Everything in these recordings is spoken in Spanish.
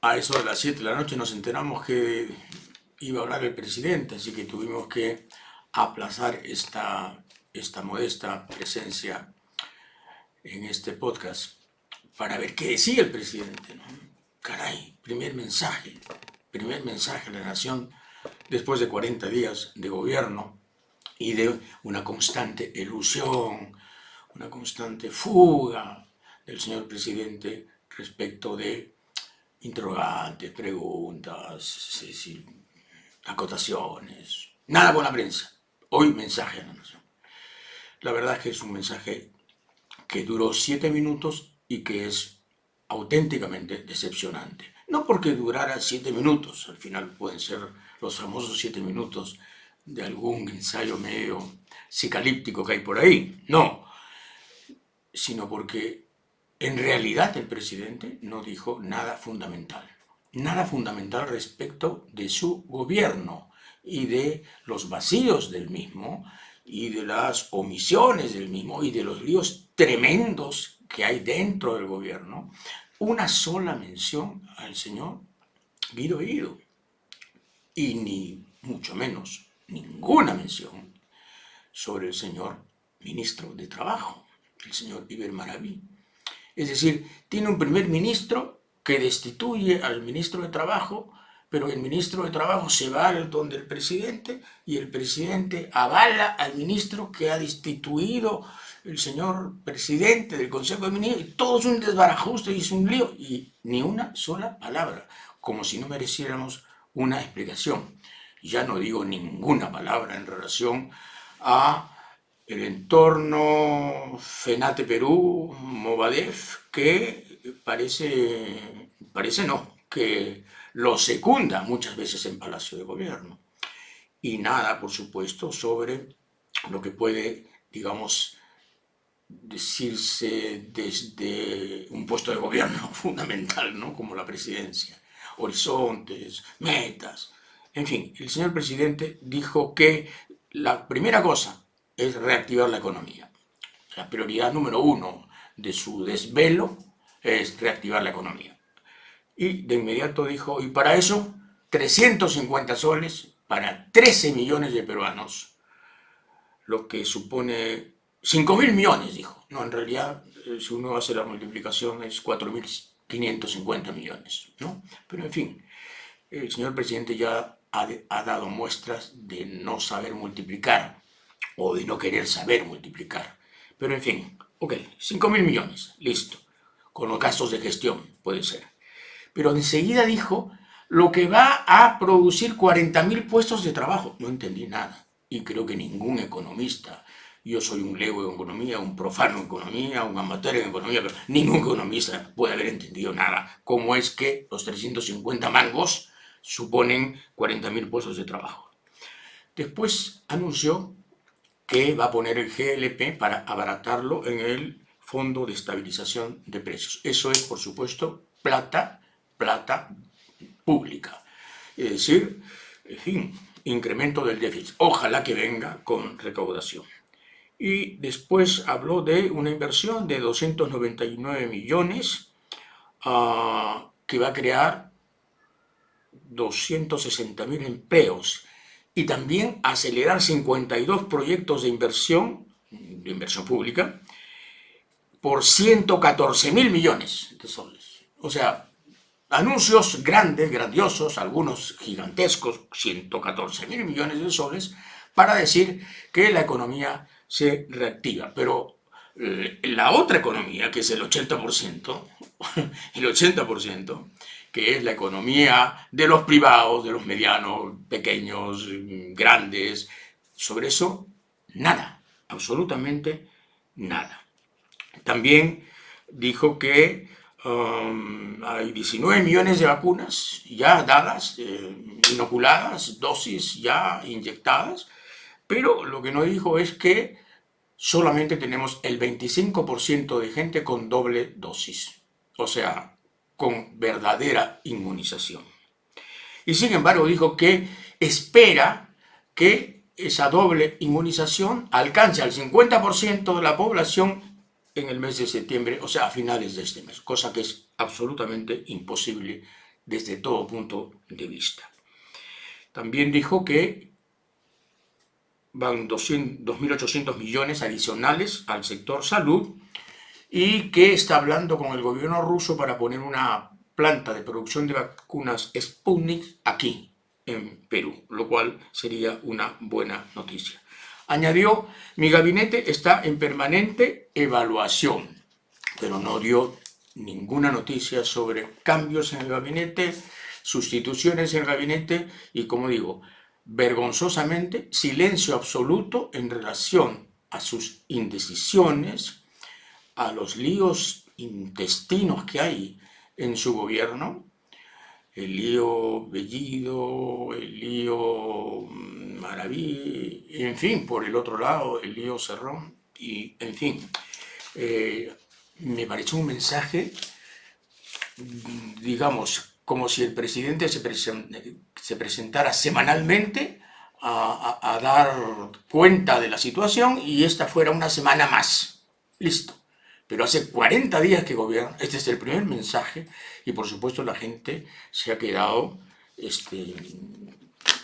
A eso de las 7 de la noche nos enteramos que iba a hablar el presidente, así que tuvimos que aplazar esta modesta presencia en este podcast para ver qué decía el presidente, ¿no? Caray, primer mensaje a la nación después de 40 días de gobierno y de una constante elusión, una constante fuga del señor presidente respecto de interrogantes, preguntas, acotaciones. Nada con la prensa. Hoy mensaje a la nación. La verdad es que es un mensaje que duró 7 minutos y que es auténticamente decepcionante. No porque durara 7 minutos, al final pueden ser los famosos 7 minutos de algún ensayo medio psicalíptico que hay por ahí, no, sino porque en realidad el presidente no dijo nada fundamental respecto de su gobierno y de los vacíos del mismo y de las omisiones del mismo y de los líos tremendos que hay dentro del gobierno. Una sola mención al señor Guido Bellido y ni mucho menos ninguna mención sobre el señor ministro de Trabajo, el señor Iber Maraví. Es decir, tiene un primer ministro que destituye al ministro de Trabajo, pero el ministro de Trabajo se va donde el presidente y el presidente avala al ministro que ha destituido el señor presidente del Consejo de Ministros. Y todo es un desbarajuste y es un lío y ni una sola palabra, como si no mereciéramos una explicación. Ya no digo ninguna palabra en relación a el entorno FENATE Perú, Movadef, que parece no, que lo secunda muchas veces en Palacio de Gobierno. Y nada, por supuesto, sobre lo que puede, digamos, decirse desde un puesto de gobierno fundamental, ¿no? Como la presidencia. Horizontes, metas. En fin, el señor presidente dijo que la primera cosa es reactivar la economía. La prioridad número uno de su desvelo es reactivar la economía. Y de inmediato dijo, y para eso, 350 soles para 13 millones de peruanos, lo que supone 5.000 millones, dijo. No, en realidad, si uno hace la multiplicación, es 4.550 millones, ¿no? Pero en fin, el señor presidente ya ha dado muestras de no saber multiplicar o de no querer saber multiplicar. Pero en fin, ok, 5.000 millones, listo. Con los gastos de gestión, puede ser. Pero enseguida dijo lo que va a producir 40.000 puestos de trabajo. No entendí nada. Y creo que ningún economista, yo soy un lego en economía, un profano en economía, un amateur en economía, pero ningún economista puede haber entendido nada. ¿Cómo es que los 350 mangos suponen 40.000 puestos de trabajo? Después anunció que va a poner el GLP para abaratarlo en el Fondo de Estabilización de Precios. Eso es, por supuesto, plata pública. Es decir, en fin, incremento del déficit. Ojalá que venga con recaudación. Y después habló de una inversión de 299 millones que va a crear 260.000 empleos y también acelerar 52 proyectos de inversión pública, por 114.000 millones de soles. O sea, anuncios grandes, grandiosos, algunos gigantescos, 114.000 millones de soles, para decir que la economía se reactiva. Pero la otra economía, que es el 80%, el 80%, que es la economía de los privados, de los medianos, pequeños, grandes, sobre eso, nada, absolutamente nada. También dijo que hay 19 millones de vacunas ya dadas, inoculadas, dosis ya inyectadas, pero lo que no dijo es que solamente tenemos el 25% de gente con doble dosis, o sea, con verdadera inmunización. Y sin embargo dijo que espera que esa doble inmunización alcance al 50% de la población en el mes de septiembre, o sea, a finales de este mes, cosa que es absolutamente imposible desde todo punto de vista. También dijo que van 2.800 millones adicionales al sector salud y que está hablando con el gobierno ruso para poner una planta de producción de vacunas Sputnik aquí, en Perú, lo cual sería una buena noticia. Añadió, mi gabinete está en permanente evaluación, pero no dio ninguna noticia sobre cambios en el gabinete, sustituciones en el gabinete y, como digo, vergonzosamente, silencio absoluto en relación a sus indecisiones, a los líos intestinos que hay en su gobierno, el lío Bellido, el lío Maraví, en fin, por el otro lado, el lío Cerrón, y en fin, me pareció un mensaje, digamos, como si el presidente se presentara semanalmente a dar cuenta de la situación y esta fuera una semana más. Listo. Pero hace 40 días que gobierna, este es el primer mensaje y por supuesto la gente se ha quedado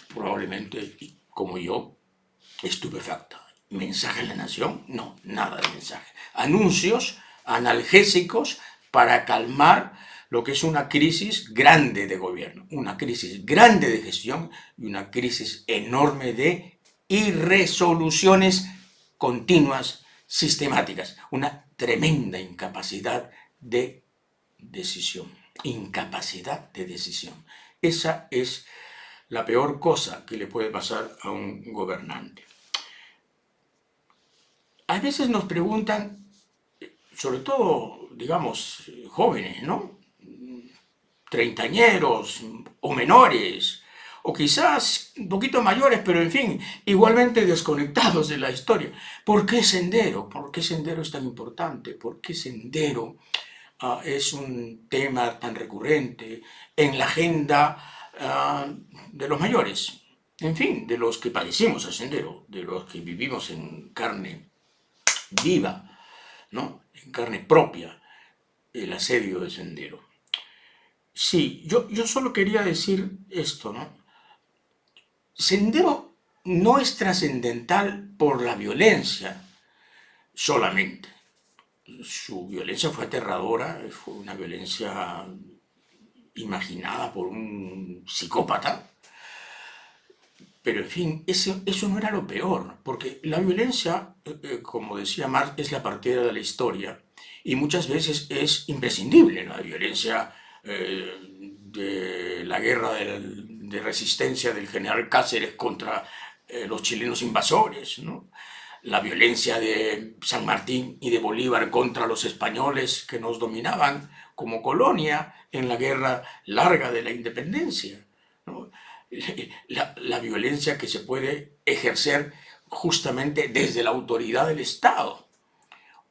probablemente, como yo, estupefacta. ¿Mensaje en la nación? No, nada de mensaje. Anuncios analgésicos para calmar lo que es una crisis grande de gobierno, una crisis grande de gestión y una crisis enorme de irresoluciones continuas, sistemáticas, una tremenda incapacidad de decisión. Incapacidad de decisión. Esa es la peor cosa que le puede pasar a un gobernante. A veces nos preguntan, sobre todo, digamos, jóvenes, ¿no? Treintañeros o menores, o quizás un poquito mayores, pero en fin, igualmente desconectados de la historia. ¿Por qué Sendero? ¿Por qué Sendero es tan importante? ¿Por qué Sendero es un tema tan recurrente en la agenda de los mayores? En fin, de los que padecimos el Sendero, de los que vivimos en carne viva, ¿no? En carne propia, el asedio de Sendero. Sí, yo solo quería decir esto, ¿no? Sendero no es trascendental por la violencia solamente. Su violencia fue aterradora, fue una violencia imaginada por un psicópata, pero en fin, eso no era lo peor, porque la violencia, como decía Marx, es la partida de la historia y muchas veces es imprescindible. La violencia de la guerra de resistencia del general Cáceres contra los chilenos invasores, ¿no? La violencia de San Martín y de Bolívar contra los españoles que nos dominaban como colonia en la guerra larga de la independencia, ¿no? La violencia que se puede ejercer justamente desde la autoridad del Estado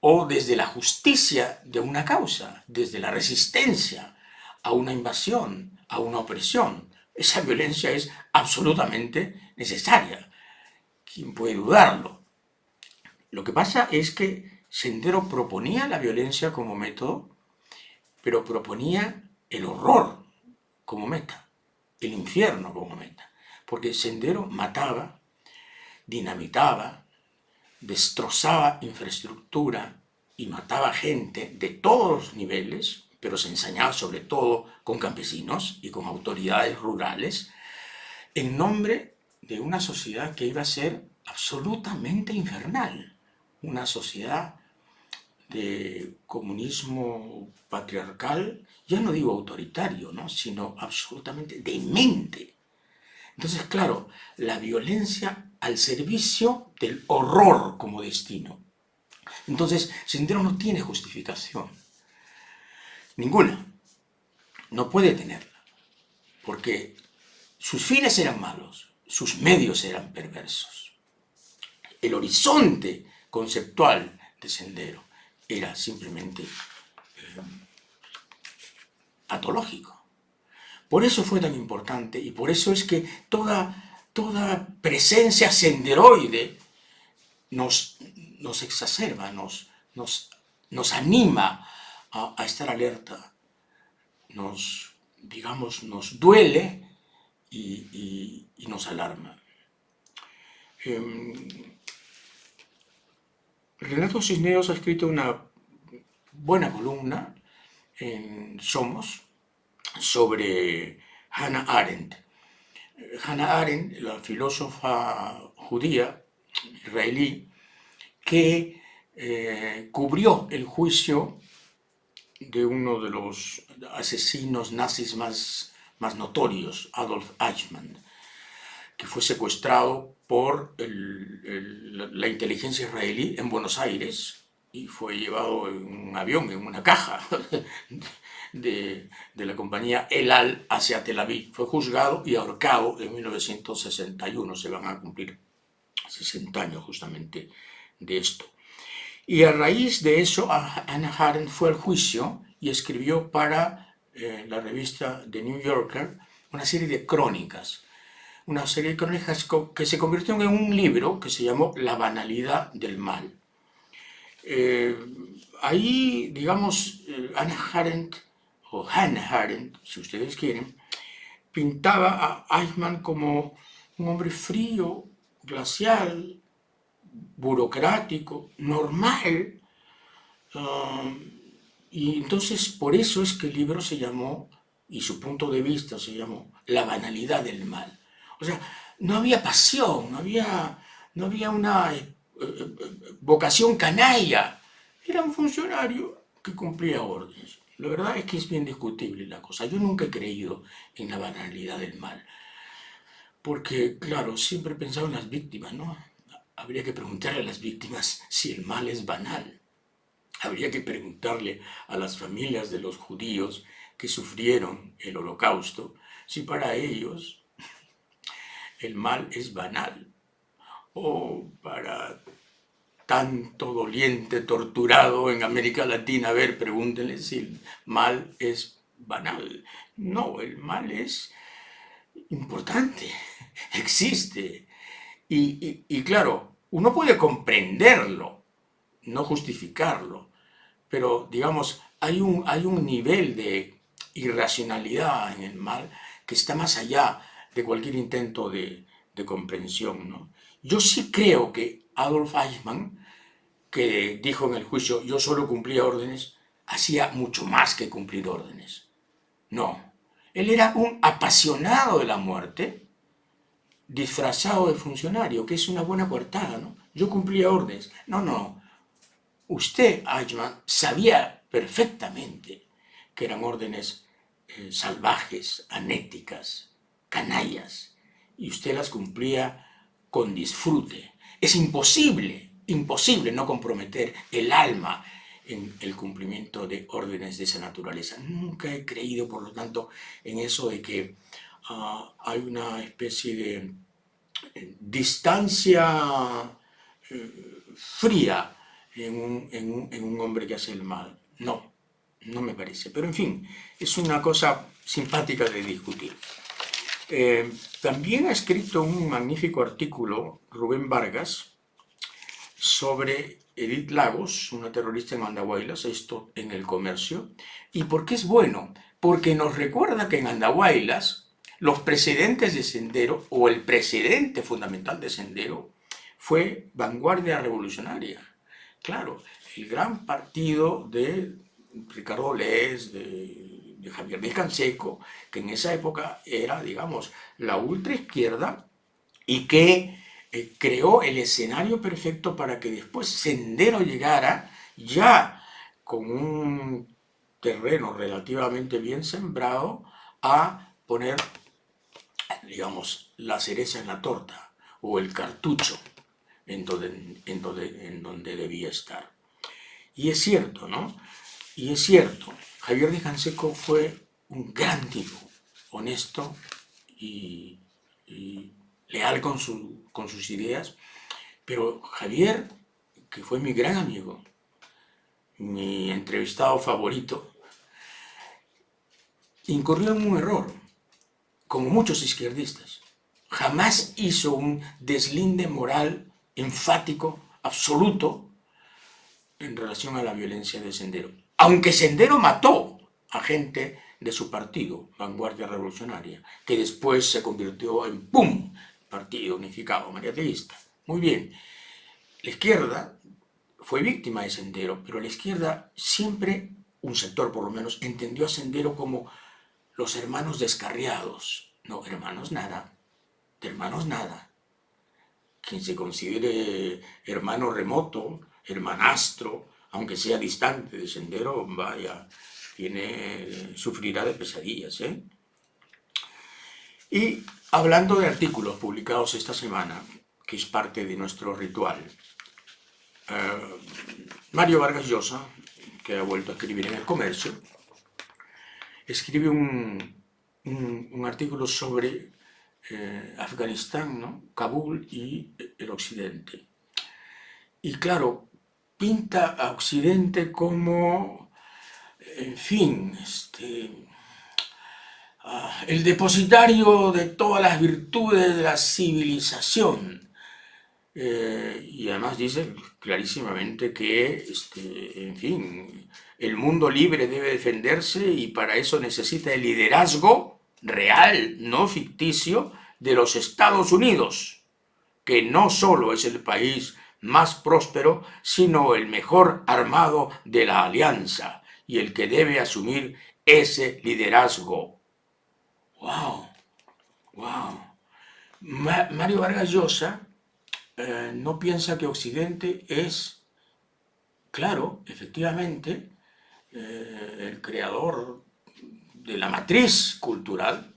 o desde la justicia de una causa, desde la resistencia a una invasión, a una opresión. Esa violencia es absolutamente necesaria. ¿Quién puede dudarlo? Lo que pasa es que Sendero proponía la violencia como método, pero proponía el horror como meta, el infierno como meta. Porque Sendero mataba, dinamitaba, destrozaba infraestructura y mataba gente de todos los niveles, pero se ensañaba sobre todo con campesinos y con autoridades rurales, en nombre de una sociedad que iba a ser absolutamente infernal, una sociedad de comunismo patriarcal, ya no digo autoritario, ¿no? Sino absolutamente demente. Entonces, claro, la violencia al servicio del horror como destino. Entonces, Sendero no tiene justificación, ninguna, no puede tenerla, porque sus fines eran malos, sus medios eran perversos. El horizonte conceptual de Sendero era simplemente patológico. Por eso fue tan importante y por eso es que toda presencia senderoide nos exacerba, nos anima a estar alerta, nos digamos, nos duele y nos alarma. Renato Cisneros ha escrito una buena columna en Somos sobre Hannah Arendt. Hannah Arendt, la filósofa judía israelí, que cubrió el juicio de uno de los asesinos nazis más notorios, Adolf Eichmann, que fue secuestrado por la inteligencia israelí en Buenos Aires y fue llevado en un avión, en una caja de la compañía El Al hacia Tel Aviv. Fue juzgado y ahorcado en 1961. Se van a cumplir 60 años justamente de esto. Y a raíz de eso, Hannah Arendt fue al juicio y escribió para la revista The New Yorker una serie de crónicas. Una serie de crónicas que se convirtió en un libro que se llamó La banalidad del mal. Ahí, digamos, Hannah Arendt, o Hannah Arendt, si ustedes quieren, pintaba a Eichmann como un hombre frío, glacial, burocrático, normal. Y entonces por eso es que el libro se llamó, y su punto de vista se llamó, La banalidad del mal. O sea, no había pasión, no había una vocación canalla. Era un funcionario que cumplía órdenes. La verdad es que es bien discutible la cosa. Yo nunca he creído en la banalidad del mal. Porque, claro, siempre he pensado en las víctimas, ¿no? Habría que preguntarle a las víctimas si el mal es banal. Habría que preguntarle a las familias de los judíos que sufrieron el Holocausto si para ellos el mal es banal. O para tanto doliente torturado en América Latina, a ver, pregúntenle si el mal es banal. No, el mal es importante, existe. Y claro, uno puede comprenderlo, no justificarlo, pero digamos, hay un nivel de irracionalidad en el mal que está más allá de cualquier intento de comprensión, ¿no? Yo sí creo que Adolf Eichmann, que dijo en el juicio, yo solo cumplía órdenes, hacía mucho más que cumplir órdenes. No, él era un apasionado de la muerte, disfrazado de funcionario, que es una buena coartada, ¿no? Yo cumplía órdenes. No. Usted, Eichmann, sabía perfectamente que eran órdenes salvajes, anéticas, canallas, y usted las cumplía con disfrute. Es imposible no comprometer el alma en el cumplimiento de órdenes de esa naturaleza. Nunca he creído, por lo tanto, en eso de que hay una especie de distancia fría en un hombre que hace el mal. No me parece. Pero en fin, es una cosa simpática de discutir. También ha escrito un magnífico artículo Rubén Vargas sobre Edith Lagos, una terrorista en Andahuaylas, esto en El Comercio. ¿Y por qué es bueno? Porque nos recuerda que en Andahuaylas los presidentes de Sendero, o el presidente fundamental de Sendero, fue Vanguardia Revolucionaria. Claro, el gran partido de Ricardo Lés, de Javier Díaz Canseco, que en esa época era, digamos, la ultraizquierda y que creó el escenario perfecto para que después Sendero llegara ya con un terreno relativamente bien sembrado a poner, digamos, la cereza en la torta o el cartucho en donde debía estar. Y es cierto, ¿no? Y es cierto, Javier Díaz Canseco fue un gran tipo, honesto y leal con sus ideas, pero Javier, que fue mi gran amigo, mi entrevistado favorito, incurrió en un error, como muchos izquierdistas. Jamás hizo un deslinde moral enfático, absoluto, en relación a la violencia de Sendero. Aunque Sendero mató a gente de su partido, Vanguardia Revolucionaria, que después se convirtió en ¡pum!, Partido Unificado Mariateísta. Muy bien, la izquierda fue víctima de Sendero, pero la izquierda siempre, un sector por lo menos, entendió a Sendero como los hermanos descarriados. No, hermanos nada, de hermanos nada. Quien se considere hermano remoto, hermanastro, aunque sea distante de Sendero, vaya, sufrirá de pesadillas, ¿eh? Y hablando de artículos publicados esta semana, que es parte de nuestro ritual, Mario Vargas Llosa, que ha vuelto a escribir en El Comercio, escribe un artículo sobre Afganistán, ¿no?, Kabul y el Occidente. Y claro, pinta a Occidente como, en fin, el depositario de todas las virtudes de la civilización. Y además dice clarísimamente que, en fin, el mundo libre debe defenderse y para eso necesita el liderazgo real, no ficticio, de los Estados Unidos, que no solo es el país más próspero, sino el mejor armado de la alianza y el que debe asumir ese liderazgo. ¡Wow! ¡Wow! Mario Vargas Llosa no piensa que Occidente es, claro, efectivamente, el creador de la matriz cultural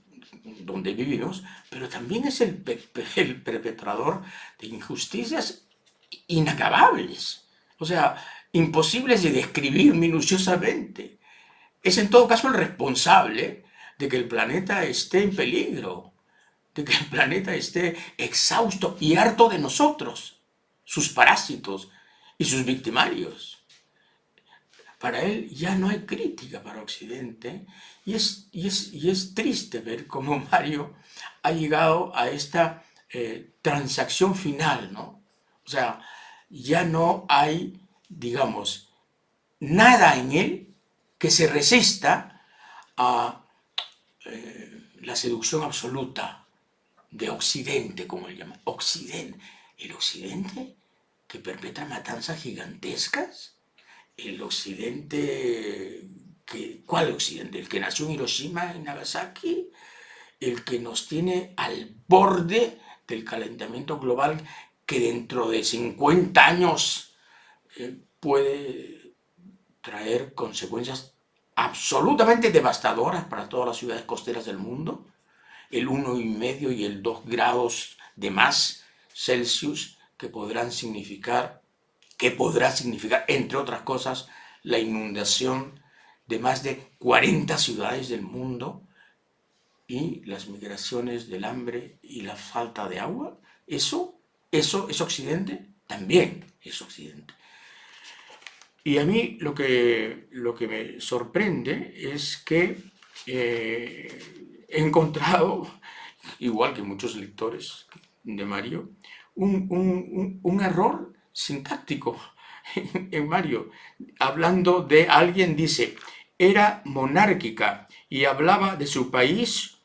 donde vivimos, pero también es el perpetrador de injusticias inacabables, o sea, imposibles de describir minuciosamente. Es en todo caso el responsable de que el planeta esté en peligro, de que el planeta esté exhausto y harto de nosotros, sus parásitos y sus victimarios. Para él ya no hay crítica para Occidente y es triste ver cómo Mario ha llegado a esta transacción final, ¿no? O sea, ya no hay, digamos, nada en él que se resista a la seducción absoluta de Occidente, como él llama. Occidente. ¿El Occidente que perpetra matanzas gigantescas? ¿El Occidente ¿cuál Occidente? ¿El que nació en Hiroshima y Nagasaki? ¿El que nos tiene al borde del calentamiento global que dentro de 50 años puede traer consecuencias absolutamente devastadoras para todas las ciudades costeras del mundo? El 1,5 y el 2 grados de más Celsius que podrá significar, entre otras cosas, la inundación de más de 40 ciudades del mundo y las migraciones del hambre y la falta de agua. ¿Eso es Occidente? También es Occidente. Y a mí lo que me sorprende es que he encontrado, igual que muchos lectores de Mario, un error sintáctico en Mario. Hablando de alguien, dice, era monárquica y hablaba de su país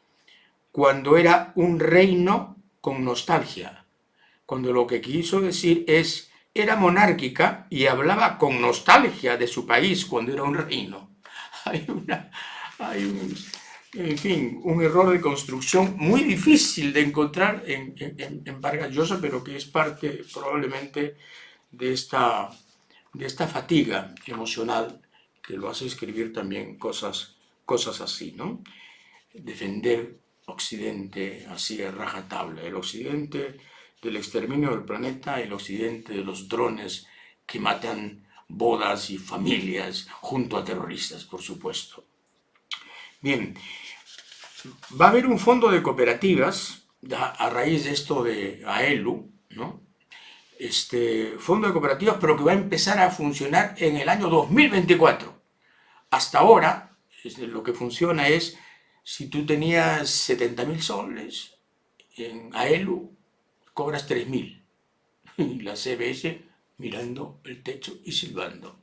cuando era un reino con nostalgia. Cuando lo que quiso decir es, era monárquica y hablaba con nostalgia de su país cuando era un reino. En fin, un error de construcción muy difícil de encontrar en Vargas Llosa, pero que es parte probablemente de esta fatiga emocional que lo hace escribir también cosas así, ¿no? Defender Occidente así a rajatabla, el Occidente del exterminio del planeta, el Occidente de los drones que matan bodas y familias junto a terroristas, por supuesto. Bien, va a haber un fondo de cooperativas a raíz de esto de AELU, ¿no? Fondo de cooperativas, pero que va a empezar a funcionar en el año 2024. Hasta ahora, lo que funciona es, si tú tenías 70.000 soles en AELU, cobras 3.000. Y la CBS mirando el techo y silbando.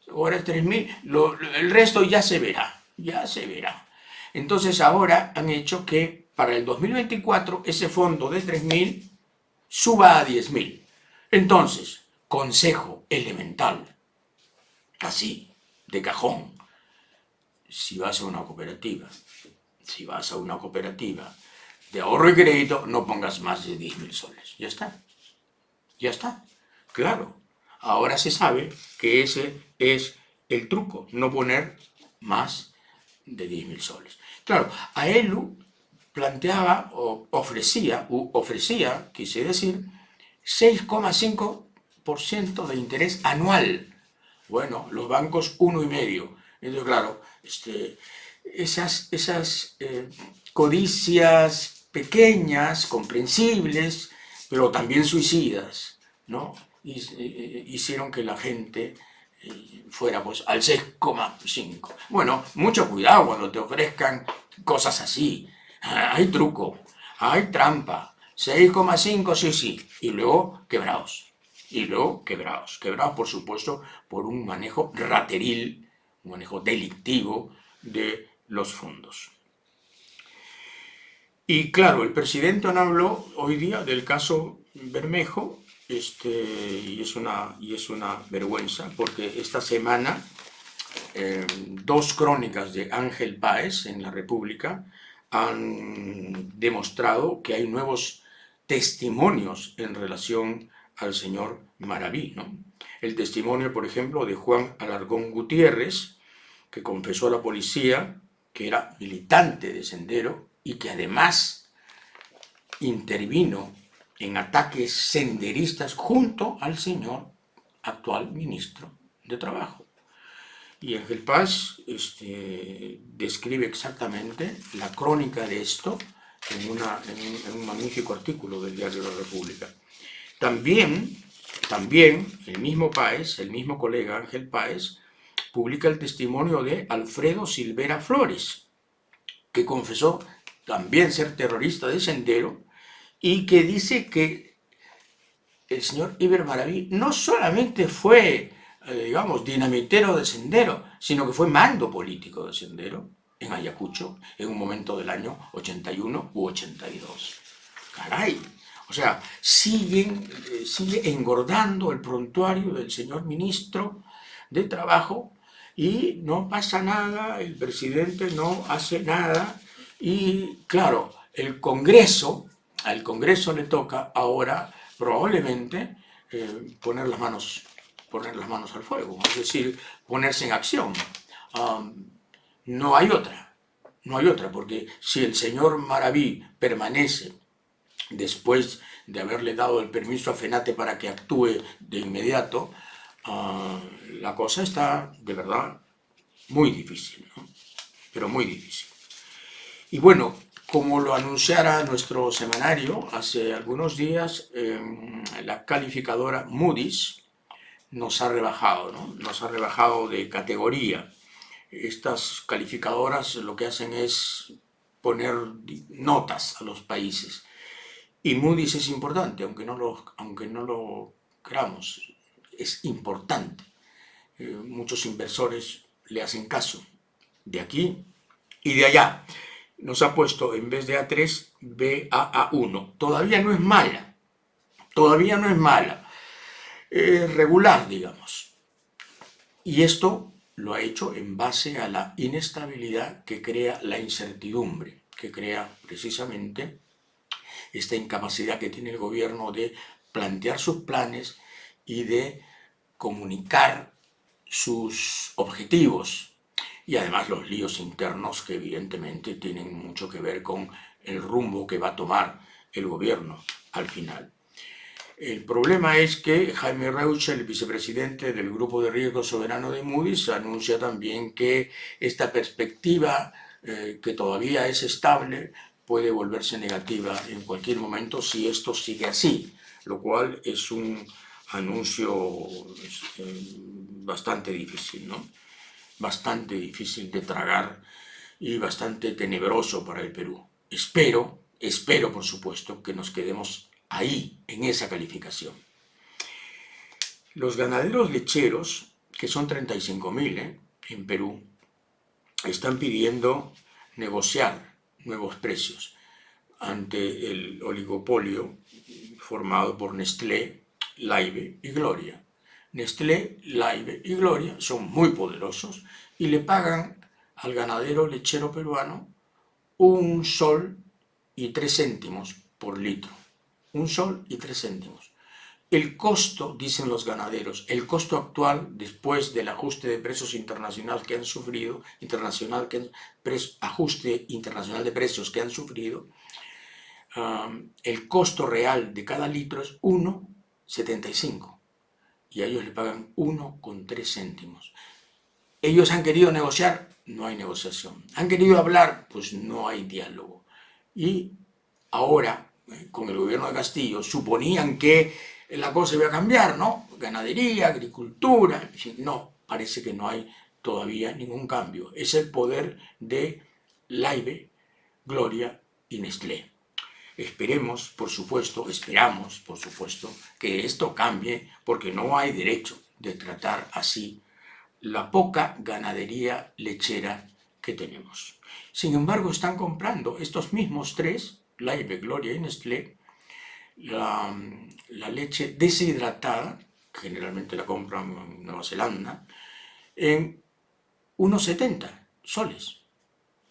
Cobras 3.000, el resto ya se verá, ya se verá. Entonces ahora han hecho que para el 2024 ese fondo de 3.000 suba a 10.000. Entonces, consejo elemental, así, de cajón, si vas a una cooperativa, de ahorro y crédito, no pongas más de 10.000 soles. Ya está. Ya está. Claro. Ahora se sabe que ese es el truco, no poner más de 10.000 soles. Claro, AELU planteaba o ofrecía, quise decir, 6,5% de interés anual. Bueno, los bancos 1,5%. Entonces, claro, esas codicias pequeñas, comprensibles, pero también suicidas, ¿no? Hicieron que la gente fuera pues al 6,5%. Bueno, mucho cuidado cuando te ofrezcan cosas así. Hay truco, hay trampa. 6,5 sí, sí. Y luego quebraos. Quebraos por supuesto, por un manejo rateril, un manejo delictivo de los fondos. Y claro, el presidente no habló hoy día del caso Bermejo, y es una vergüenza, porque esta semana dos crónicas de Ángel Páez en la República han demostrado que hay nuevos testimonios en relación al señor Maraví, ¿no? El testimonio, por ejemplo, de Juan Alarcón Gutiérrez, que confesó a la policía que era militante de Sendero y que además intervino en ataques senderistas junto al señor actual ministro de Trabajo. Y Ángel Paz describe exactamente la crónica de esto en un magnífico artículo del diario La República. También el mismo Páez, el mismo colega Ángel Páez, publica el testimonio de Alfredo Silvera Flores, que confesó también ser terrorista de Sendero y que dice que el señor Iber Maraví no solamente fue, digamos, dinamitero de Sendero, sino que fue mando político de Sendero en Ayacucho en un momento del año 81 u 82. Caray. O sea, sigue engordando el prontuario del señor ministro de Trabajo y no pasa nada, el presidente no hace nada y, claro, al Congreso le toca ahora probablemente poner las manos al fuego, es decir, ponerse en acción. No hay otra, porque si el señor Maraví permanece después de haberle dado el permiso a FENATE para que actúe de inmediato, la cosa está de verdad muy difícil, ¿no? Pero muy difícil. Y bueno, como lo anunciara nuestro semanario hace algunos días, la calificadora Moody's nos ha rebajado, ¿no? Nos ha rebajado de categoría. Estas calificadoras lo que hacen es poner notas a los países. Y Moody's es importante, aunque no lo creamos, es importante. Muchos inversores le hacen caso de aquí y de allá. Nos ha puesto en vez de A3, Baa1. Todavía no es mala, regular, digamos. Y esto lo ha hecho en base a la inestabilidad que crea la incertidumbre, que crea precisamente esta incapacidad que tiene el gobierno de plantear sus planes y de comunicar sus objetivos. Y además los líos internos que evidentemente tienen mucho que ver con el rumbo que va a tomar el gobierno al final. El problema es que Jaime Reusch, el vicepresidente del Grupo de Riesgo Soberano de Moody's, anuncia también que esta perspectiva, que todavía es estable, puede volverse negativa en cualquier momento si esto sigue así, lo cual es un anuncio bastante difícil, ¿no? Bastante difícil de tragar y bastante tenebroso para el Perú. Espero por supuesto, que nos quedemos ahí, en esa calificación. Los ganaderos lecheros, que son 35.000 en Perú, están pidiendo negociar nuevos precios ante el oligopolio formado por Nestlé, Laibe y Gloria. Nestlé, Laibe y Gloria son muy poderosos y le pagan al ganadero lechero peruano 1,03 sol por litro. 1,03 sol. El costo, dicen los ganaderos, el costo actual después del ajuste de precios internacional que han sufrido, ajuste internacional de precios que han sufrido, el costo real de cada litro es 1,75 y a ellos le pagan 1,03 céntimos. Ellos han querido negociar, no hay negociación. Han querido hablar, pues no hay diálogo. Y ahora, con el gobierno de Castillo, suponían que la cosa iba a cambiar, ¿no? Ganadería, agricultura, en fin, no, parece que no hay todavía ningún cambio. Es el poder de Laibe, Gloria y Nestlé. Esperamos, por supuesto, que esto cambie, porque no hay derecho de tratar así la poca ganadería lechera que tenemos. Sin embargo, están comprando estos mismos tres, Laibe, Gloria y Nestlé, la leche deshidratada, generalmente la compran en Nueva Zelanda, en 1,70 soles.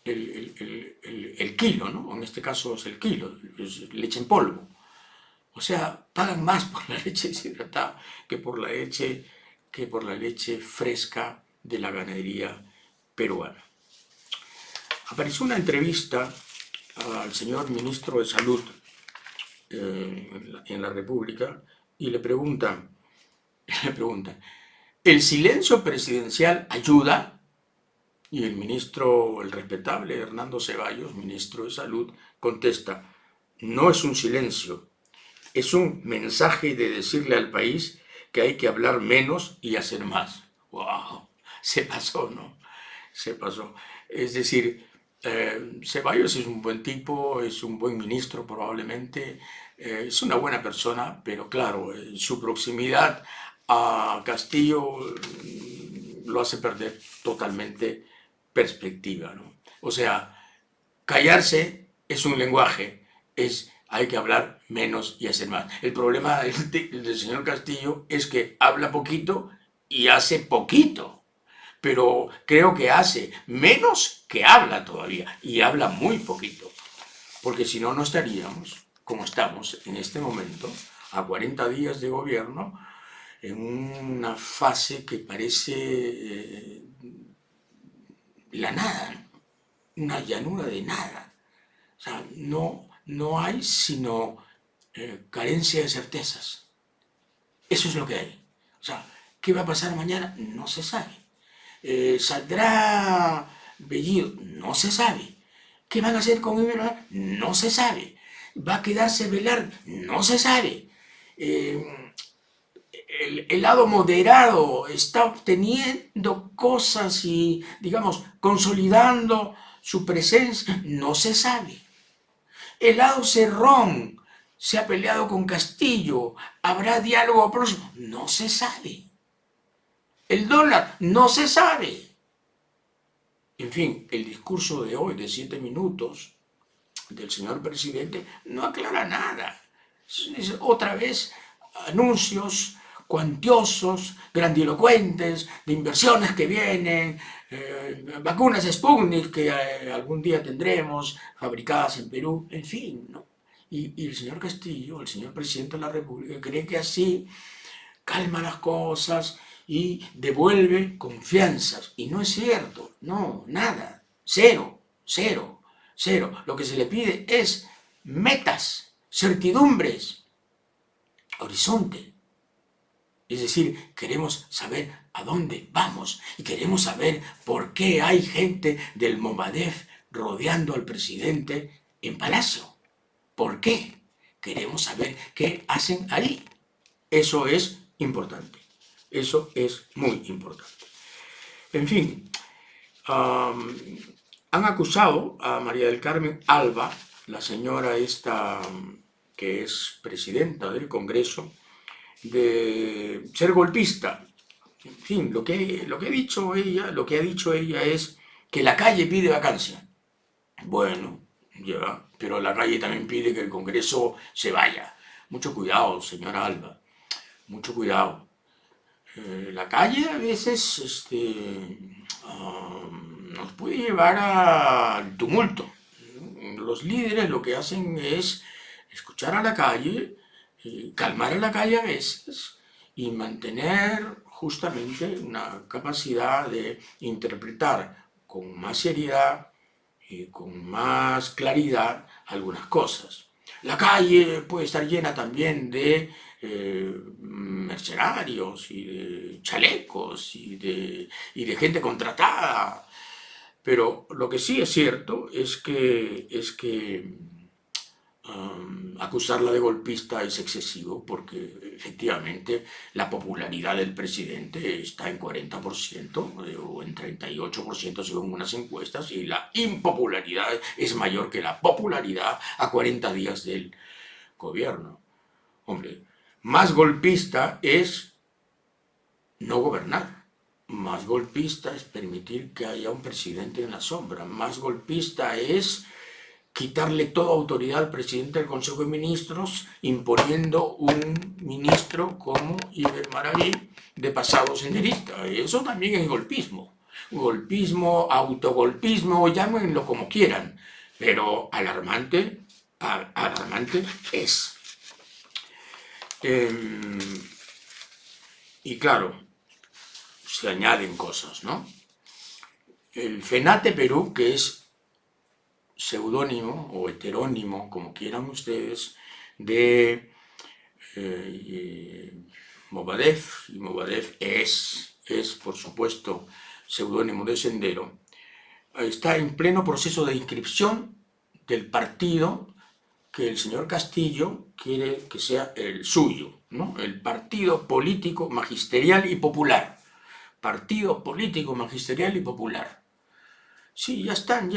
El kilo, ¿no? En este caso es el kilo, es leche en polvo. O sea, pagan más por la leche deshidratada que por la leche fresca de la ganadería peruana. Apareció una entrevista al señor ministro de Salud en la República y le preguntan, ¿el silencio presidencial ayuda? Y el ministro, el respetable Hernando Ceballos, ministro de Salud, contesta, no es un silencio, es un mensaje de decirle al país que hay que hablar menos y hacer más. ¡Wow! Se pasó, ¿no? Se pasó. Es decir, Ceballos es un buen tipo, es un buen ministro probablemente, es una buena persona, pero claro, su proximidad a Castillo lo hace perder totalmente perspectiva, ¿no? O sea, callarse es un lenguaje, hay que hablar menos y hacer más. El problema del señor Castillo es que habla poquito y hace poquito, pero creo que hace menos que habla todavía, y habla muy poquito, porque si no, no estaríamos como estamos en este momento, a 40 días de gobierno, en una fase que parece la nada, una llanura de nada. O sea, no hay sino carencia de certezas. Eso es lo que hay. O sea, ¿qué va a pasar mañana? No se sabe. ¿Saldrá Bellido? No se sabe. ¿Qué van a hacer con Ibero? No se sabe. ¿Va a quedarse Velarde? No se sabe. El lado moderado está obteniendo cosas y, digamos, consolidando su presencia, no se sabe. El lado Cerrón se ha peleado con Castillo, ¿habrá diálogo próximo? No se sabe. El dólar, no se sabe. En fin, el discurso de hoy de 7 minutos del señor presidente no aclara nada. Es otra vez anuncios cuantiosos, grandilocuentes, de inversiones que vienen, vacunas Sputnik que algún día tendremos, fabricadas en Perú, en fin, ¿no? Y el señor Castillo, el señor presidente de la República, cree que así calma las cosas y devuelve confianzas. Y no es cierto, no, nada, cero, cero, cero. Lo que se le pide es metas, certidumbres, horizonte. Es decir, queremos saber a dónde vamos y queremos saber por qué hay gente del Movadef rodeando al presidente en Palacio. ¿Por qué? Queremos saber qué hacen ahí. Eso es importante. Eso es muy importante. En fin, han acusado a María del Carmen Alba, la señora esta que es presidenta del Congreso, de ser golpista. En fin, lo que ha dicho ella es que la calle pide vacancia. Bueno, ya, pero la calle también pide que el Congreso se vaya. Mucho cuidado, señora Alba, mucho cuidado. La calle a veces nos puede llevar al tumulto. Los líderes lo que hacen es escuchar a la calle, calmar a la calle a veces y mantener justamente una capacidad de interpretar con más seriedad y con más claridad algunas cosas. La calle puede estar llena también de mercenarios y de chalecos y de gente contratada, pero lo que sí es cierto es que acusarla de golpista es excesivo porque efectivamente la popularidad del presidente está en 40% o en 38% según unas encuestas y la impopularidad es mayor que la popularidad a 40 días del gobierno. Hombre, más golpista es no gobernar. Más golpista es permitir que haya un presidente en la sombra. Más golpista es quitarle toda autoridad al presidente del Consejo de Ministros, imponiendo un ministro como Iber Maraví de pasado senderista. Eso también es golpismo. Golpismo, autogolpismo, llámenlo como quieran, pero alarmante, alarmante es. Y claro, se añaden cosas, ¿no? El FENATE Perú, que es seudónimo o heterónimo, como quieran ustedes, de Movadef, y Movadef es, por supuesto, seudónimo de Sendero, está en pleno proceso de inscripción del partido que el señor Castillo quiere que sea el suyo, ¿no? El Partido Político Magisterial y Popular. Partido Político Magisterial y Popular. Sí, ya están,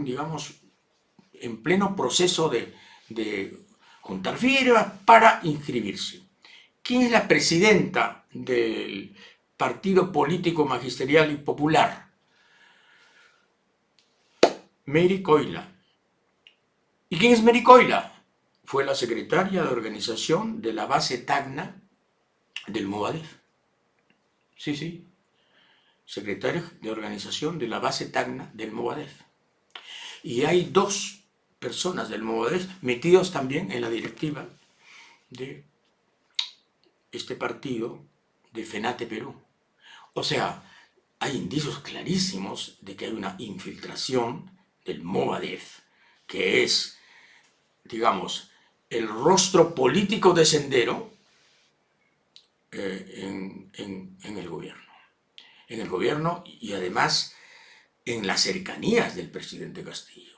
digamos, en pleno proceso de juntar firmas para inscribirse. ¿Quién es la presidenta del Partido Político Magisterial y Popular? Mary Coila. ¿Y quién es Mary Coila? Fue la secretaria de organización de la base Tacna del Movadef. Sí, secretaria de organización de la base Tacna del Movadef. Y hay dos personas del Movadef metidos también en la directiva de este partido de FENATE Perú. O sea, hay indicios clarísimos de que hay una infiltración del Movadef, que es, digamos, el rostro político de Sendero en el gobierno. En el gobierno y además en las cercanías del presidente Castillo.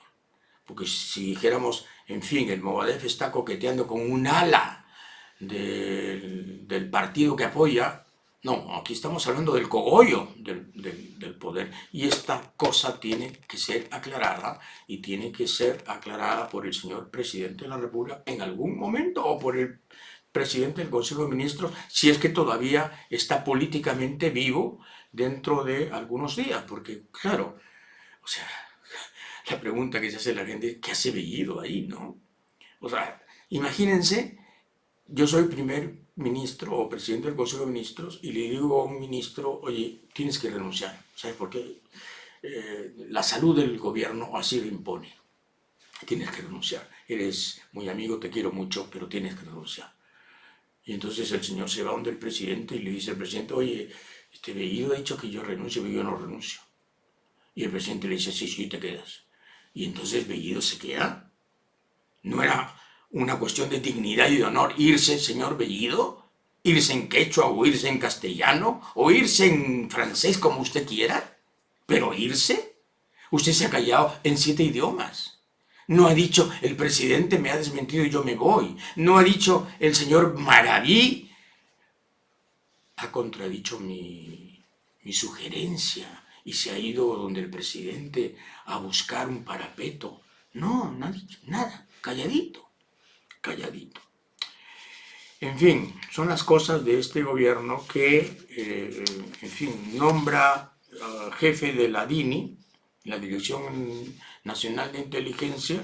Porque si dijéramos, en fin, el Movadef está coqueteando con un ala del partido que apoya, no, aquí estamos hablando del cogollo del poder y esta cosa tiene que ser aclarada y tiene que ser aclarada por el señor presidente de la República en algún momento o por el presidente del Consejo de Ministros si es que todavía está políticamente vivo dentro de algunos días, porque claro, o sea, la pregunta que se hace la gente, ¿qué hace Bellido ahí, no? O sea, imagínense, yo soy primer ministro o presidente del Consejo de Ministros y le digo a un ministro, oye, tienes que renunciar. ¿Sabes por qué? La salud del gobierno así lo impone. Tienes que renunciar. Eres muy amigo, te quiero mucho, pero tienes que renunciar. Y entonces el señor se va donde el presidente y le dice al presidente, oye, Bellido ha dicho que yo renuncio, pero yo no renuncio. Y el presidente le dice, sí, te quedas. Y entonces Bellido se queda. No era una cuestión de dignidad y de honor irse, señor Bellido, irse en quechua o irse en castellano o irse en francés como usted quiera, pero irse. Usted se ha callado en 7 idiomas. No ha dicho el presidente me ha desmentido y yo me voy. No ha dicho el señor Maraví ha contradicho mi sugerencia y se ha ido donde el presidente a buscar un parapeto. No ha dicho nada, calladito, calladito. En fin, son las cosas de este gobierno que, en fin, nombra jefe de la DINI la Dirección Nacional de Inteligencia,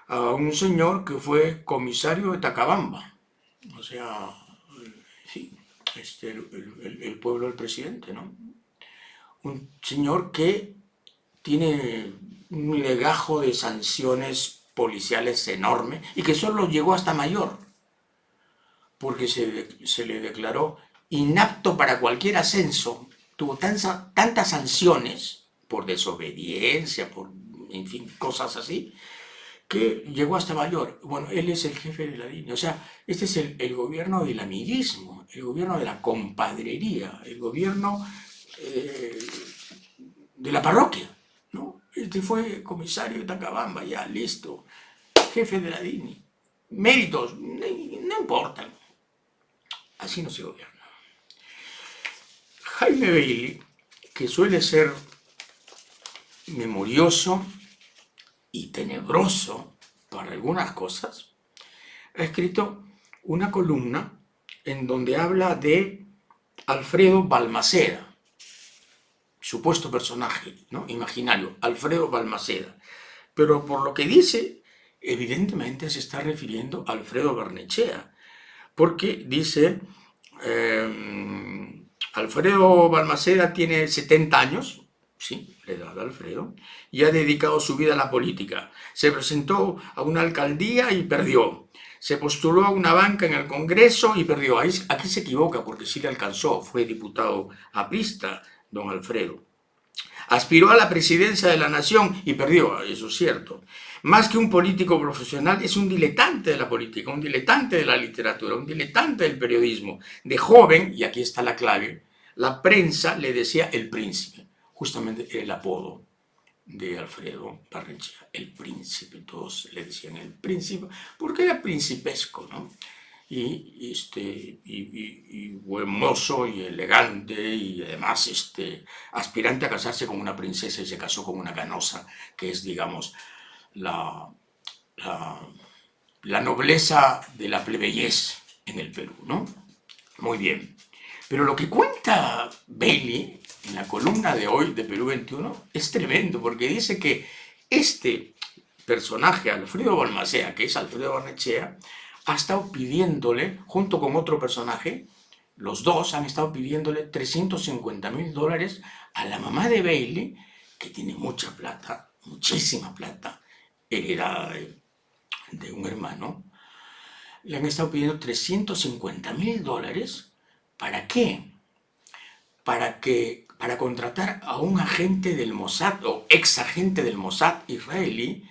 a un señor que fue comisario de Tacabamba, o sea, sí, el pueblo del presidente, ¿no? Un señor que tiene un legajo de sanciones policiales enorme y que solo llegó hasta mayor, porque se le declaró inapto para cualquier ascenso, tuvo tantas sanciones por desobediencia, por, en fin, cosas así, que llegó hasta mayor. Bueno, él es el jefe de la línea. O sea, este es el gobierno del amiguismo, el gobierno de la compadrería, el gobierno eh, de la parroquia, ¿no? Este fue comisario de Tacabamba, ya, listo, jefe de la DINI. Méritos, no importan. Así no se gobierna. Jaime Bailey, que suele ser memorioso y tenebroso para algunas cosas, ha escrito una columna en donde habla de Alfredo Balmaceda, supuesto personaje, ¿no? Imaginario, Alfredo Balmaceda. Pero por lo que dice, evidentemente se está refiriendo a Alfredo Barnechea, porque dice, Alfredo Balmaceda tiene 70 años, sí, la edad de Alfredo, y ha dedicado su vida a la política. Se presentó a una alcaldía y perdió. Se postuló a una banca en el Congreso y perdió. Aquí se equivoca porque sí le alcanzó, fue diputado aprista, don Alfredo. Aspiró a la presidencia de la nación y perdió, eso es cierto. Más que un político profesional, es un diletante de la política, un diletante de la literatura, un diletante del periodismo. De joven, y aquí está la clave, la prensa le decía el príncipe, justamente el apodo de Alfredo Barnechea, el príncipe. Todos le decían el príncipe, porque era principesco, ¿no? Y buen mozo y elegante y además aspirante a casarse con una princesa y se casó con una canosa, que es, digamos, la, la, la nobleza de la plebeyez en el Perú, ¿no? Muy bien. Pero lo que cuenta Bailey en la columna de hoy de Perú 21 es tremendo, porque dice que este personaje, Alfredo Balmaceda, que es Alfredo Barnechea, ha estado pidiéndole, junto con otro personaje, los dos han estado pidiéndole $350,000 a la mamá de Bailey, que tiene mucha plata, muchísima plata, heredada de un hermano. Le han estado pidiendo $350,000. ¿Para qué? Para contratar a un agente del Mossad o ex agente del Mossad israelí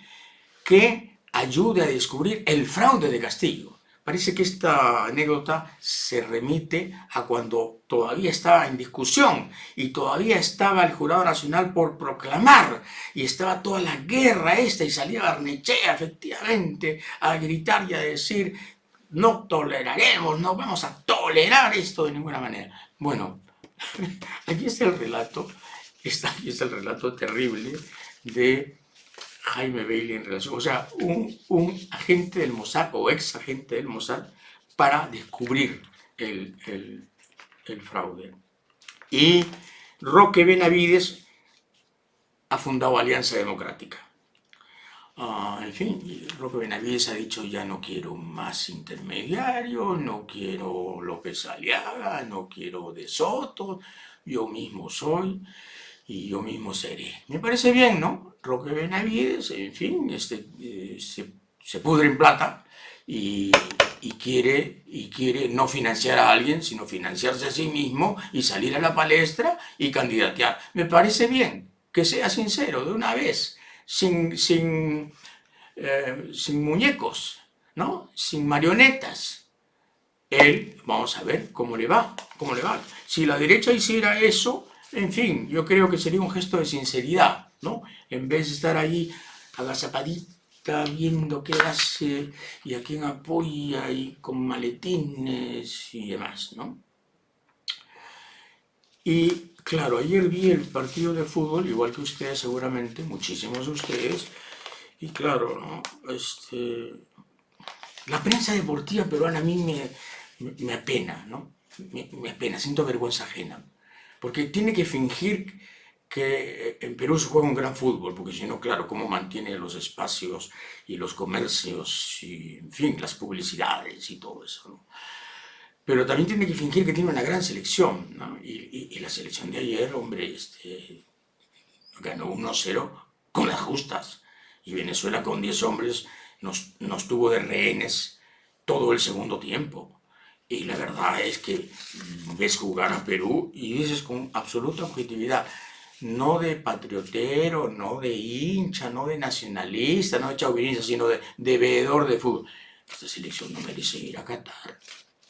que ayude a descubrir el fraude de Castillo. Parece que esta anécdota se remite a cuando todavía estaba en discusión y todavía estaba el Jurado Nacional por proclamar y estaba toda la guerra esta y salía Barnechea efectivamente a gritar y a decir: no toleraremos, no vamos a tolerar esto de ninguna manera. Bueno, aquí está el relato, aquí está el relato terrible de Jaime Bailey en relación, o sea, un agente del Mossad o ex agente del Mossad para descubrir el fraude. Y Roque Benavides ha fundado Alianza Democrática. En fin, Roque Benavides ha dicho: ya no quiero más intermediarios, no quiero López Aliaga, no quiero De Soto, yo mismo soy y yo mismo seré. Me parece bien, ¿no? Roque Benavides, en fin, se pudre en plata y quiere no financiar a alguien, sino financiarse a sí mismo y salir a la palestra y candidatear. Me parece bien que sea sincero de una vez, sin muñecos, ¿no? Sin marionetas. Él, vamos a ver cómo le va. Si la derecha hiciera eso, en fin, yo creo que sería un gesto de sinceridad, ¿no? En vez de estar ahí agazapadita viendo qué hace y a quién apoya y con maletines y demás, ¿no? Y claro, ayer vi el partido de fútbol, igual que ustedes seguramente, muchísimos de ustedes, y claro, ¿no? La prensa deportiva peruana a mí me apena, ¿no? Me apena, siento vergüenza ajena, porque tiene que fingir que en Perú se juega un gran fútbol, porque si no, claro, ¿cómo mantiene los espacios y los comercios y, en fin, las publicidades y todo eso, ¿no? Pero también tiene que fingir que tiene una gran selección, ¿no? Y la selección de ayer, hombre, ganó 1-0 con las justas. Y Venezuela con 10 hombres nos tuvo de rehenes todo el segundo tiempo. Y la verdad es que ves jugar a Perú y dices con absoluta objetividad, no de patriotero, no de hincha, no de nacionalista, no de chauvinista, sino de veedor de fútbol. Esta selección no merece ir a Qatar.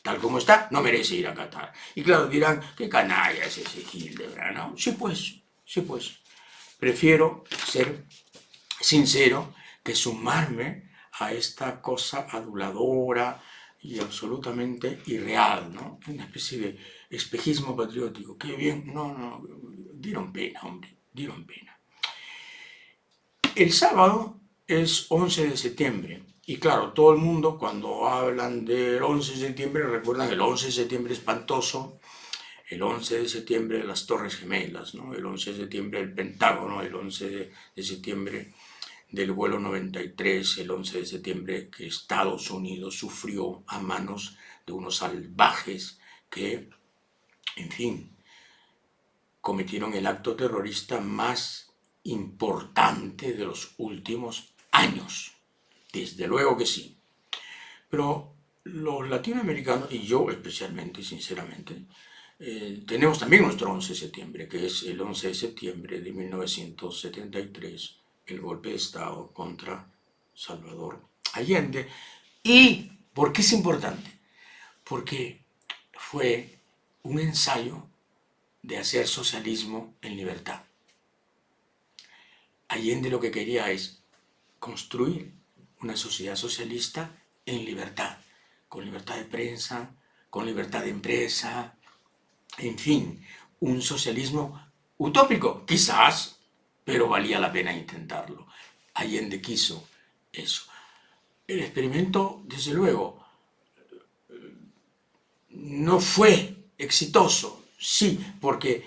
Tal como está, no merece ir a Qatar. Y claro, dirán, qué canalla es ese Hildebrand, ¿no? Sí pues, sí pues. Prefiero ser sincero que sumarme a esta cosa aduladora y absolutamente irreal, ¿no? Una especie de espejismo patriótico. Qué bien, no, dieron pena, hombre, dieron pena. El sábado es 11 de septiembre y claro, todo el mundo cuando hablan del 11 de septiembre recuerdan el 11 de septiembre espantoso, el 11 de septiembre de las Torres Gemelas, ¿no? El 11 de septiembre del Pentágono, el 11 de septiembre del vuelo 93, el 11 de septiembre que Estados Unidos sufrió a manos de unos salvajes que, en fin, cometieron el acto terrorista más importante de los últimos años. Desde luego que sí. Pero los latinoamericanos, y yo especialmente, sinceramente, tenemos también nuestro 11 de septiembre, que es el 11 de septiembre de 1973, el golpe de Estado contra Salvador Allende. ¿Y por qué es importante? Porque fue un ensayo de hacer socialismo en libertad. Allende lo que quería es construir una sociedad socialista en libertad, con libertad de prensa, con libertad de empresa, en fin, un socialismo utópico, quizás, pero valía la pena intentarlo. Allende quiso eso. El experimento, desde luego, no fue exitoso, sí, porque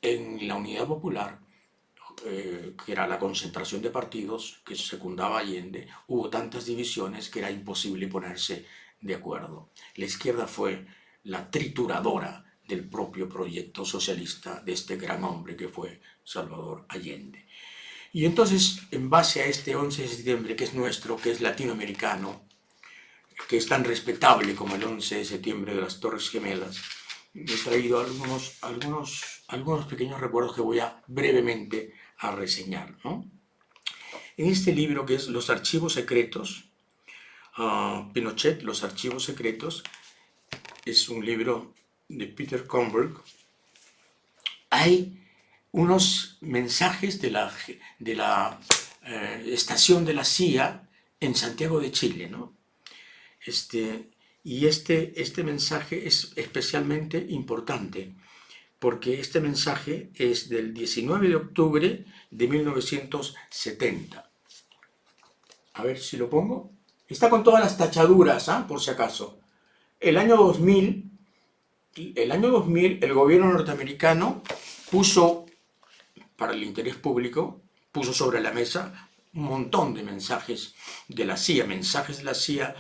en la Unidad Popular, que era la concentración de partidos que secundaba Allende, hubo tantas divisiones que era imposible ponerse de acuerdo. La izquierda fue la trituradora del propio proyecto socialista de este gran hombre que fue Salvador Allende. Y entonces, en base a este 11 de septiembre, que es nuestro, que es latinoamericano, que es tan respetable como el 11 de septiembre de las Torres Gemelas, he traído algunos pequeños recuerdos que voy a brevemente a reseñar, ¿no? En este libro que es Los Archivos Secretos, Pinochet, Los Archivos Secretos, es un libro de Peter Kronberg, hay unos mensajes de la estación de la CIA en Santiago de Chile, ¿no? Y este mensaje es especialmente importante porque este mensaje es del 19 de octubre de 1970. A ver si lo pongo. Está con todas las tachaduras, por si acaso. El año 2000, el gobierno norteamericano puso, para el interés público, puso sobre la mesa un montón de mensajes de la CIA,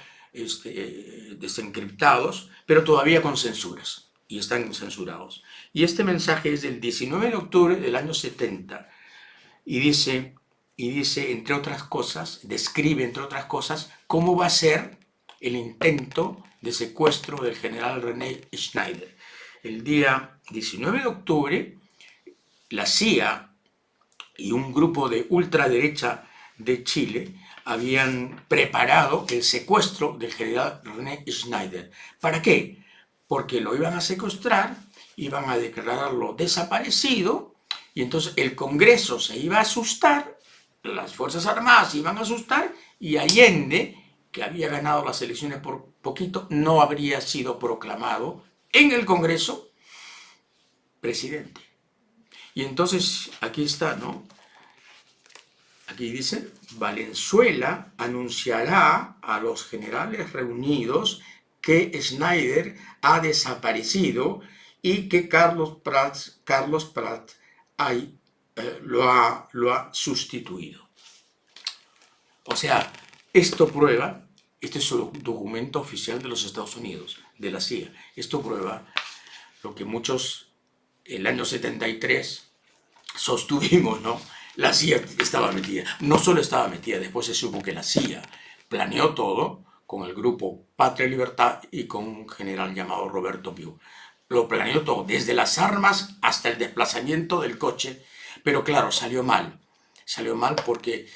desencriptados, pero todavía con censuras, y están censurados. Y este mensaje es del 19 de octubre del año 70, y dice, entre otras cosas, describe, entre otras cosas, cómo va a ser el intento de secuestro del general René Schneider. El día 19 de octubre, la CIA y un grupo de ultraderecha de Chile habían preparado el secuestro del general René Schneider. ¿Para qué? Porque lo iban a secuestrar, iban a declararlo desaparecido, y entonces el Congreso se iba a asustar, las Fuerzas Armadas se iban a asustar, y Allende, que había ganado las elecciones por poquito, no habría sido proclamado en el Congreso presidente. Y entonces, aquí está, ¿no? Aquí dice, Valenzuela anunciará a los generales reunidos que Schneider ha desaparecido y que Carlos Prats lo ha sustituido. O sea, esto prueba, este es un documento oficial de los Estados Unidos, de la CIA, esto prueba lo que muchos, el año 73, sostuvimos, ¿no? La CIA estaba metida. No solo estaba metida, después se supo que la CIA planeó todo con el grupo Patria y Libertad y con un general llamado Roberto Piu. Lo planeó todo, desde las armas hasta el desplazamiento del coche, pero claro, salió mal. Salió mal porque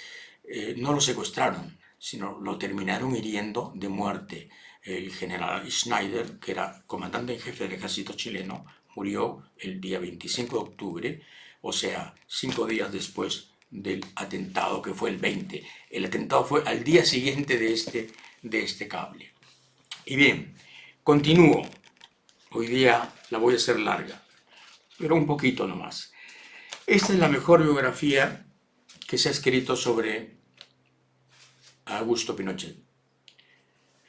no lo secuestraron, sino lo terminaron hiriendo de muerte. El general Schneider, que era comandante en jefe del ejército chileno, murió el día 25 de octubre, o sea, 5 días después del atentado, que fue el 20. El atentado fue al día siguiente de este cable. Y bien, continúo. Hoy día la voy a hacer larga, pero un poquito nomás. Esta es la mejor biografía que se ha escrito sobre Augusto Pinochet.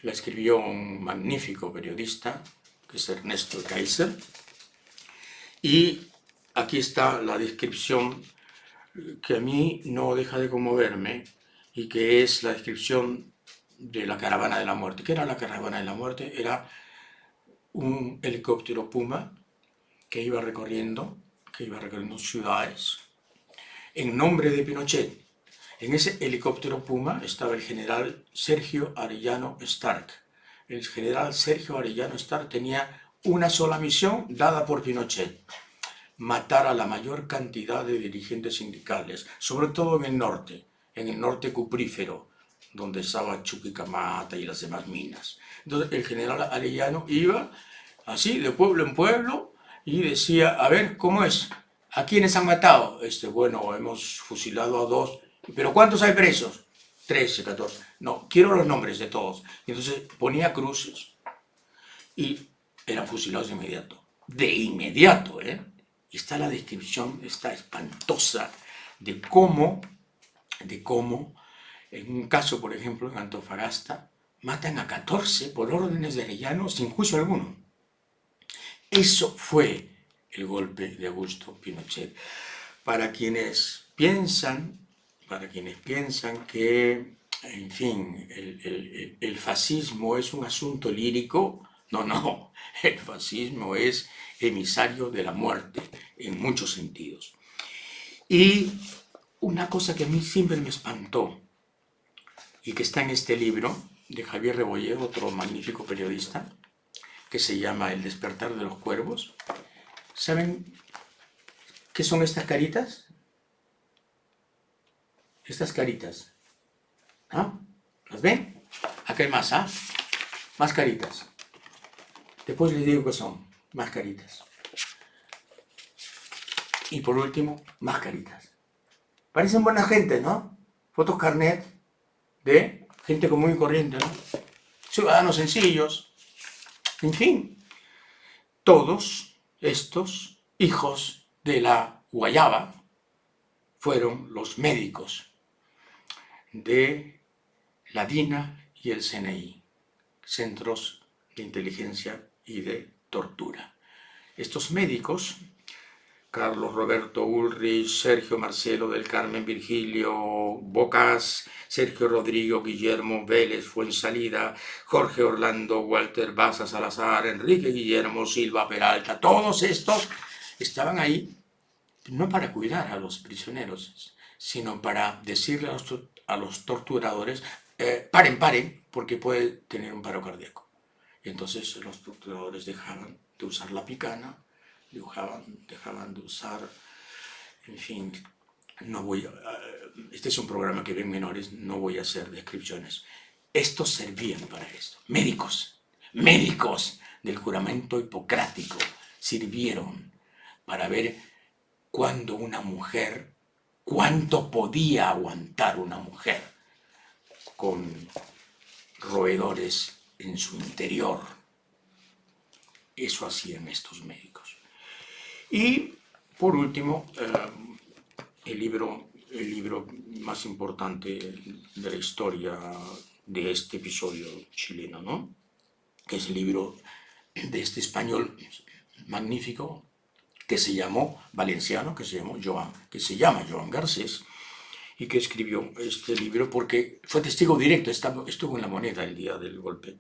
La escribió un magnífico periodista, que es Ernesto Kaiser, y aquí está la descripción que a mí no deja de conmoverme, y que es la descripción de la caravana de la muerte. ¿Qué era la caravana de la muerte? Era un helicóptero Puma que iba recorriendo ciudades en nombre de Pinochet. En ese helicóptero Puma estaba el general Sergio Arellano Stark. El general Sergio Arellano Stark tenía una sola misión dada por Pinochet: matar a la mayor cantidad de dirigentes sindicales, sobre todo en el norte cuprífero, donde estaba Chuquicamata y las demás minas. Entonces el general Arellano iba así de pueblo en pueblo y decía: a ver, ¿cómo es? ¿A quiénes han matado? Bueno, hemos fusilado a 2, ¿pero cuántos hay presos? 13, 14. No, quiero los nombres de todos. Y entonces ponía cruces y eran fusilados de inmediato. De inmediato, ¿eh? Y está la descripción, está espantosa, de cómo, en un caso, por ejemplo, en Antofagasta, matan a 14 por órdenes de Arellano sin juicio alguno. Eso fue el golpe de Augusto Pinochet. Para quienes piensan que, en fin, el fascismo es un asunto lírico, no, el fascismo es emisario de la muerte en muchos sentidos. Y una cosa que a mí siempre me espantó y que está en este libro de Javier Rebolledo, otro magnífico periodista, que se llama El despertar de los cuervos. ¿Saben qué son estas caritas? Estas caritas. ¿Ah? ¿Las ven? Acá hay más, ¿ah? Más caritas. Después les digo qué son. Más caritas. Y por último, más caritas. Parecen buena gente, ¿no? Fotos carnet de gente común y corriente, ¿no? Ciudadanos sencillos. En fin, todos estos hijos de la guayaba fueron los médicos de la DINA y el CNI, Centros de Inteligencia y de Tortura. Estos médicos, Carlos Roberto Ulrich, Sergio Marcelo del Carmen Virgilio Bocas, Sergio Rodrigo Guillermo Vélez Fuensalida, Jorge Orlando Walter Baza Salazar, Enrique Guillermo Silva Peralta, todos estos estaban ahí no para cuidar a los prisioneros, sino para decirle a los torturadores: paren, porque puede tener un paro cardíaco. Y entonces los torturadores dejaban de usar la picana, dejaban de usar, en fin, este es un programa que ven menores, no voy a hacer descripciones. Estos servían para esto. Médicos del juramento hipocrático sirvieron para ver cuándo una mujer, cuánto podía aguantar una mujer con roedores en su interior. Eso hacían estos médicos. Y por último, el libro más importante de la historia de este episodio chileno, ¿no? Que es el libro de este español magnífico que se llamó valenciano, que se llama Joan Garcés, y que escribió este libro porque fue testigo directo, estuvo en La Moneda el día del golpe.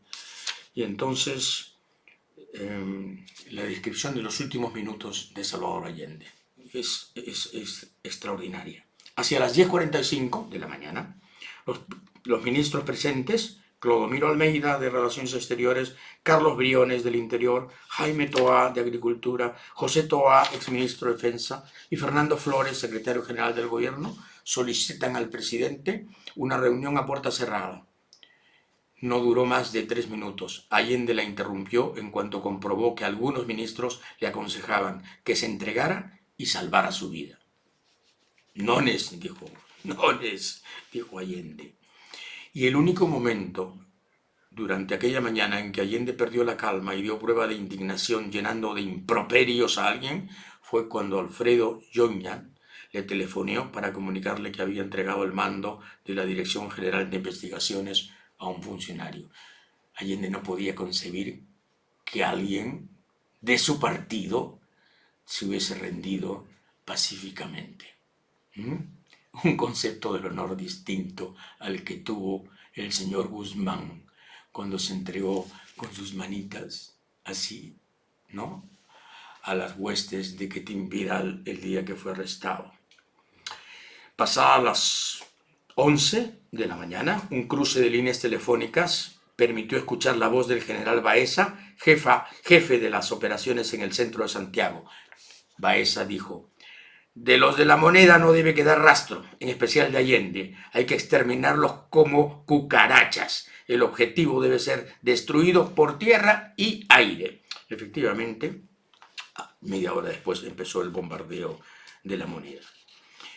Y entonces, la descripción de los últimos minutos de Salvador Allende es extraordinaria. Hacia las 10:45 de la mañana, los ministros presentes, Clodomiro Almeida, de Relaciones Exteriores, Carlos Briones, del Interior, Jaime Toá, de Agricultura, José Toá, exministro de Defensa, y Fernando Flores, secretario general del Gobierno, solicitan al presidente una reunión a puerta cerrada. No duró más de 3 minutos. Allende la interrumpió en cuanto comprobó que algunos ministros le aconsejaban que se entregara y salvara su vida. Nones, dijo Allende. Y el único momento durante aquella mañana en que Allende perdió la calma y dio prueba de indignación llenando de improperios a alguien fue cuando Alfredo Joña le telefoneó para comunicarle que había entregado el mando de la Dirección General de Investigaciones a un funcionario. Allende no podía concebir que alguien de su partido se hubiese rendido pacíficamente. Un concepto del honor distinto al que tuvo el señor Guzmán cuando se entregó con sus manitas así, ¿no?, a las huestes de Quetín Vidal el día que fue arrestado. Pasadas las 11 de la mañana, un cruce de líneas telefónicas permitió escuchar la voz del general Baeza, jefe de las operaciones en el centro de Santiago. Baeza dijo: de los de La Moneda no debe quedar rastro, en especial de Allende. Hay que exterminarlos como cucarachas. El objetivo debe ser destruidos por tierra y aire. Efectivamente, media hora después empezó el bombardeo de La Moneda.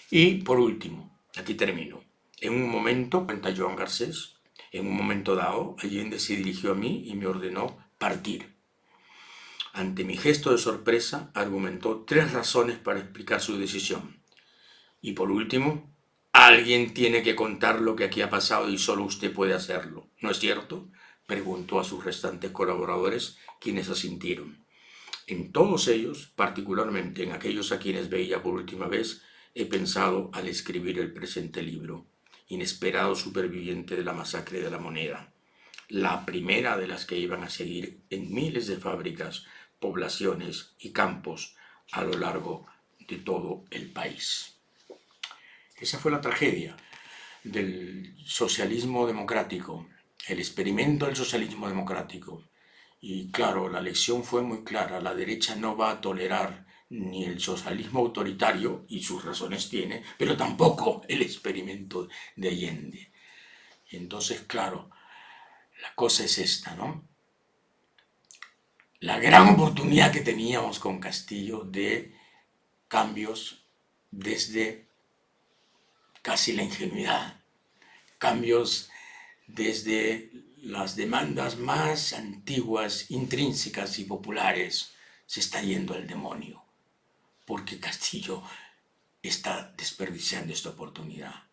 Y por último, aquí termino. En un momento, cuenta Joan Garcés, en un momento dado, Allende se dirigió a mí y me ordenó partir. Ante mi gesto de sorpresa, argumentó 3 razones para explicar su decisión. Y por último, alguien tiene que contar lo que aquí ha pasado y solo usted puede hacerlo, ¿no es cierto?, preguntó a sus restantes colaboradores, quienes asintieron. En todos ellos, particularmente en aquellos a quienes veía por última vez, he pensado al escribir el presente libro, Inesperado superviviente de la masacre de La Moneda, la primera de las que iban a seguir en miles de fábricas, poblaciones y campos a lo largo de todo el país. Esa fue la tragedia del socialismo democrático, el experimento del socialismo democrático. Y claro, la lección fue muy clara: la derecha no va a tolerar ni el socialismo autoritario, y sus razones tiene, pero tampoco el experimento de Allende. Y entonces, claro, la cosa es esta, ¿no? La gran oportunidad que teníamos con Castillo de cambios desde casi la ingenuidad, cambios desde las demandas más antiguas, intrínsecas y populares, se está yendo al demonio, porque Castillo está desperdiciando esta oportunidad.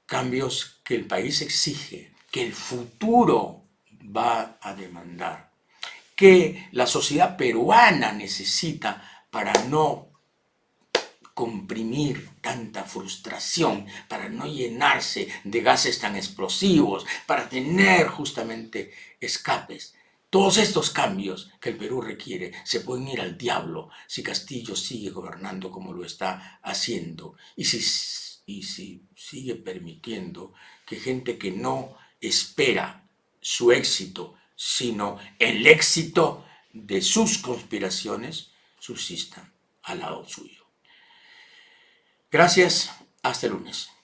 Cambios que el país exige, que el futuro va a demandar, que la sociedad peruana necesita para no comprimir tanta frustración, para no llenarse de gases tan explosivos, para tener justamente escapes. Todos estos cambios que el Perú requiere se pueden ir al diablo si Castillo sigue gobernando como lo está haciendo y si sigue permitiendo que gente que no espera su éxito, sino el éxito de sus conspiraciones, subsistan al lado suyo. Gracias, hasta el lunes.